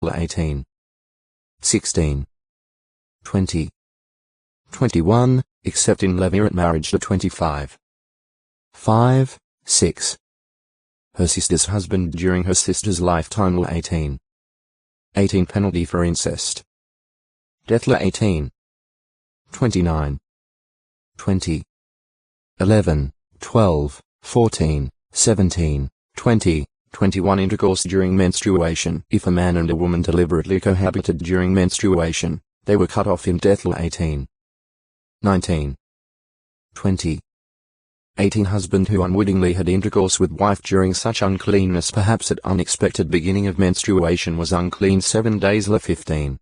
18. 16. 20. 21, except in levirate marriage. 25. 5, 6. Her sister's husband during her sister's lifetime. 18. 18 penalty for incest. Death. 18. 29. 20. 11, 12, 14, 17, 20, 21 intercourse during menstruation. If a man and a woman deliberately cohabited during menstruation, they were cut off in death. 18. 19. 20. 18 husband who unwittingly had intercourse with wife during such uncleanness, perhaps at unexpected beginning of menstruation, was unclean 7 days. 15.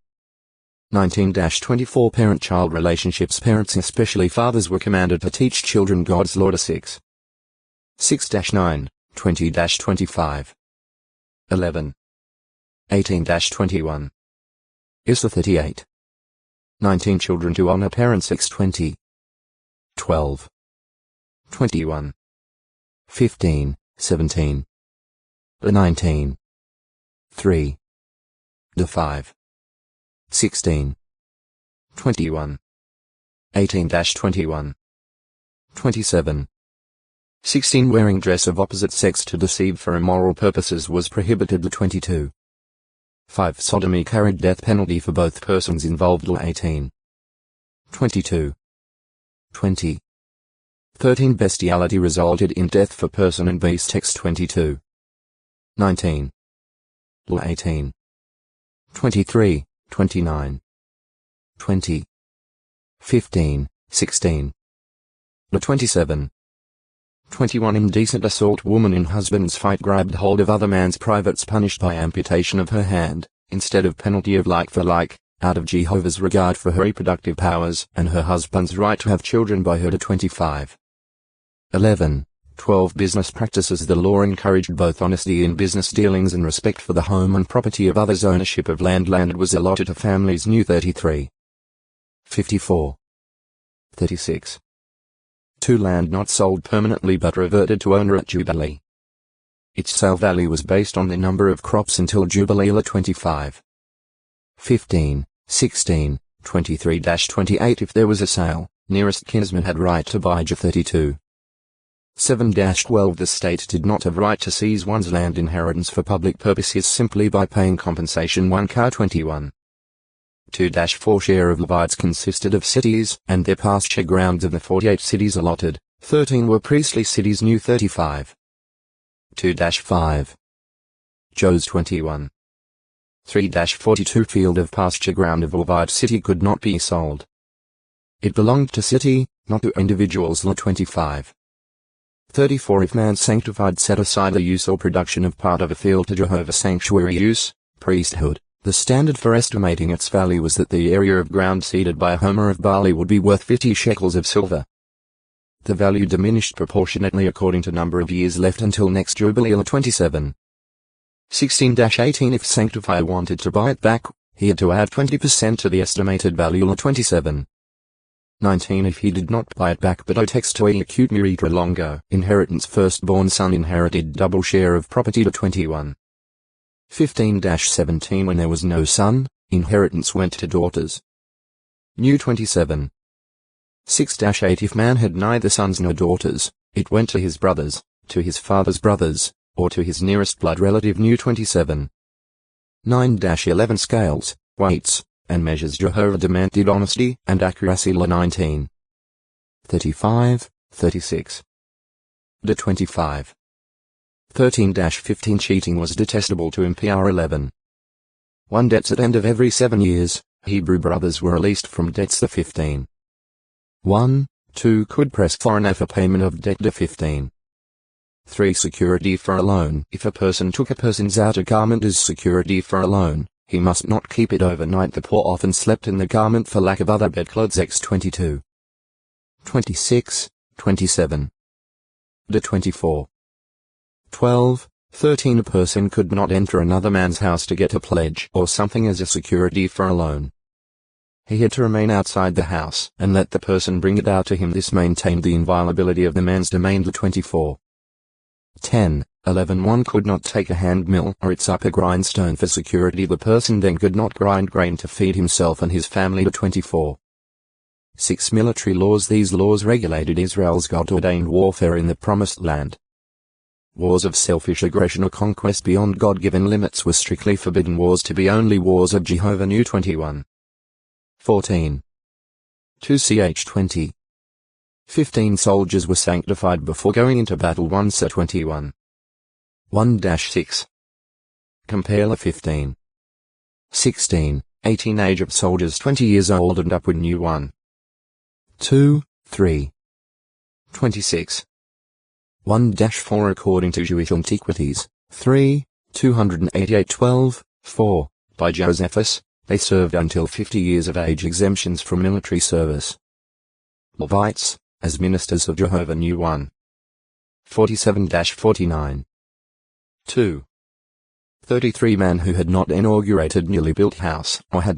19-24 Parent-child relationships. Parents, especially fathers, were commanded to teach children God's law. 6. 6-9, 20-25. 11. 18-21. Issa 38. 19 children to honor parents. 20. 12. 21. 15, 17. 19. 3. 5. 16. 21. 18-21. 27. 16 Wearing dress of opposite sex to deceive for immoral purposes was prohibited. 22. 5 Sodomy carried death penalty for both persons involved. 18. 22. 20. 13 Bestiality resulted in death for person and beast. 22. 19. 18. 23, 29. 20. 15, 16. 27. 21 Indecent assault. Woman in husband's fight grabbed hold of other man's privates, punished by amputation of her hand, instead of penalty of like for like, out of Jehovah's regard for her reproductive powers and her husband's right to have children by her. 25. 11. 12 Business practices. The law encouraged both honesty in business dealings and respect for the home and property of others. Ownership of land. Land was allotted to families. New 33. 54. 36. 2 Land not sold permanently but reverted to owner at Jubilee. Its sale value was based on the number of crops until Jubilee. 25. 15, 16, 23-28 If there was a sale, nearest kinsman had right to buy. 32. 7-12 The state did not have right to seize one's land inheritance for public purposes simply by paying compensation. 1 Car 21. 2-4 Share of Levites consisted of cities and their pasture grounds. Of the 48 cities allotted, 13 were priestly cities. New 35. 2-5 Jos 21. 3-42 Field of pasture ground of Levite city could not be sold. It belonged to city, not to individuals. 25. 34 If man sanctified set aside the use or production of part of a field to Jehovah's sanctuary use, priesthood, the standard for estimating its value was that the area of ground seeded by a homer of barley would be worth 50 shekels of silver. The value diminished proportionately according to number of years left until next Jubilee. 27. 16-18 If sanctifier wanted to buy it back, he had to add 20% to the estimated value. 27. 19 If he did not buy it back but otextoi acute miritra longo, inheritance firstborn son inherited double share of property. 21. 15-17 When there was no son, inheritance went to daughters. New 27. 6-8 If man had neither sons nor daughters, it went to his brothers, to his father's brothers, or to his nearest blood relative. New 27. 9-11 Scales, weights, and measures. Jehovah demanded honesty and accuracy. 19. 35, 36. 25. 13-15 Cheating was detestable to him. PR 11. 1 Debts at end of every 7 years, Hebrew brothers were released from debts. 15. 1, 2 Could press foreigner for payment of debt. 15. 3 Security for a loan. If a person took a person's outer garment as security for a loan, he must not keep it overnight. The poor often slept in the garment for lack of other bedclothes. X 22. 26, 27. 24. 12, 13 A person could not enter another man's house to get a pledge or something as a security for a loan. He had to remain outside the house and let the person bring it out to him. This maintained the inviolability of the man's domain. 24. 10. 11. One could not take a hand mill or its upper grindstone for security. The person then could not grind grain to feed himself and his family. 24. 6. Military laws. These laws regulated Israel's God-ordained warfare in the Promised Land. Wars of selfish aggression or conquest beyond God-given limits were strictly forbidden. Wars to be only wars of Jehovah knew. 21. 14. 2ch20. 15. Soldiers were sanctified before going into battle. 1 Sir 21. 1-6. Compare 15. 16. 18. Age of soldiers 20 years old and upward. New 1. 2, 3. 26. 1-4. According to Jewish Antiquities, 3, 288. 12, 4. By Josephus, they served until 50 years of age. Exemptions from military service. Levites, as ministers of Jehovah knew. 1. 47-49. 2. 33. Man who had not inaugurated newly built house or had